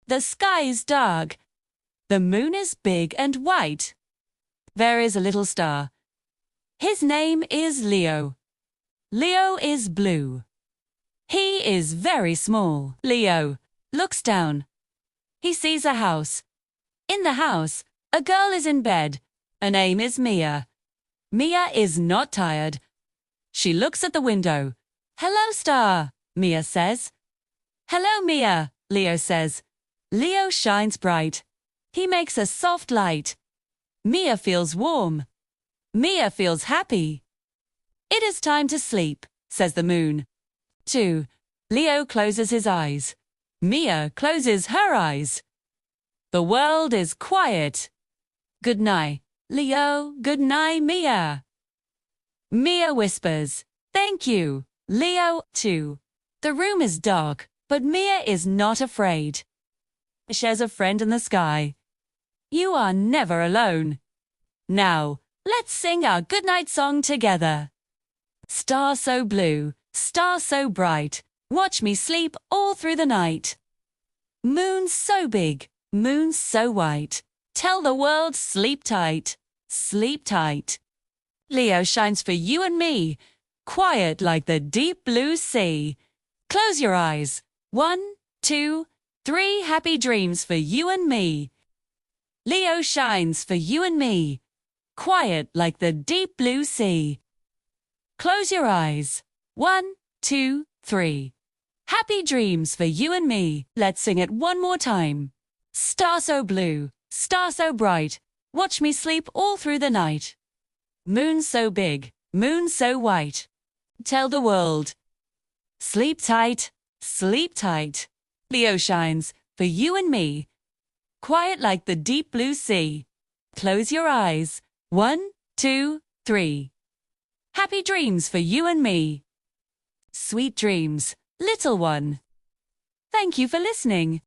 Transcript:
The sky is dark. The moon is big and white. There is a little star. His name is Leo. Leo is blue. He is very small. Leo looks down. He sees a house. In the house, a girl is in bed. Her name is Mia. Mia is not tired. She looks at the window. "Hello, star," Mia says. "Hello, Mia," Leo says. Leo shines bright. He makes a soft light. Mia feels warm. Mia feels happy. "It is time to sleep," says the moon. 2. Leo closes his eyes. Mia closes her eyes. The world is quiet. Good night, Leo. Good night, Mia. Mia whispers, "Thank you, Leo." 2. The room is dark, but Mia is not afraid. She shares a friend in the sky. You are never alone. Now, let's sing our goodnight song together. Star so blue, star so bright, watch me sleep all through the night. Moon so big, moon so white, tell the world sleep tight, sleep tight. Leo shines for you and me, quiet like the deep blue sea. Close your eyes. 1, 2, 3 happy dreams for you and me. Leo shines for you and me, quiet like the deep blue sea. Close your eyes. 1, 2, 3. Happy dreams for you and me. Let's sing it one more time. Star so blue, star so bright, watch me sleep all through the night. Moon so big, moon so white, tell the world. Sleep tight, sleep tight. Leo shines for you and me, quiet like the deep blue sea. Close your eyes. 1, 2, 3. Happy dreams for you and me. Sweet dreams, little one. Thank you for listening.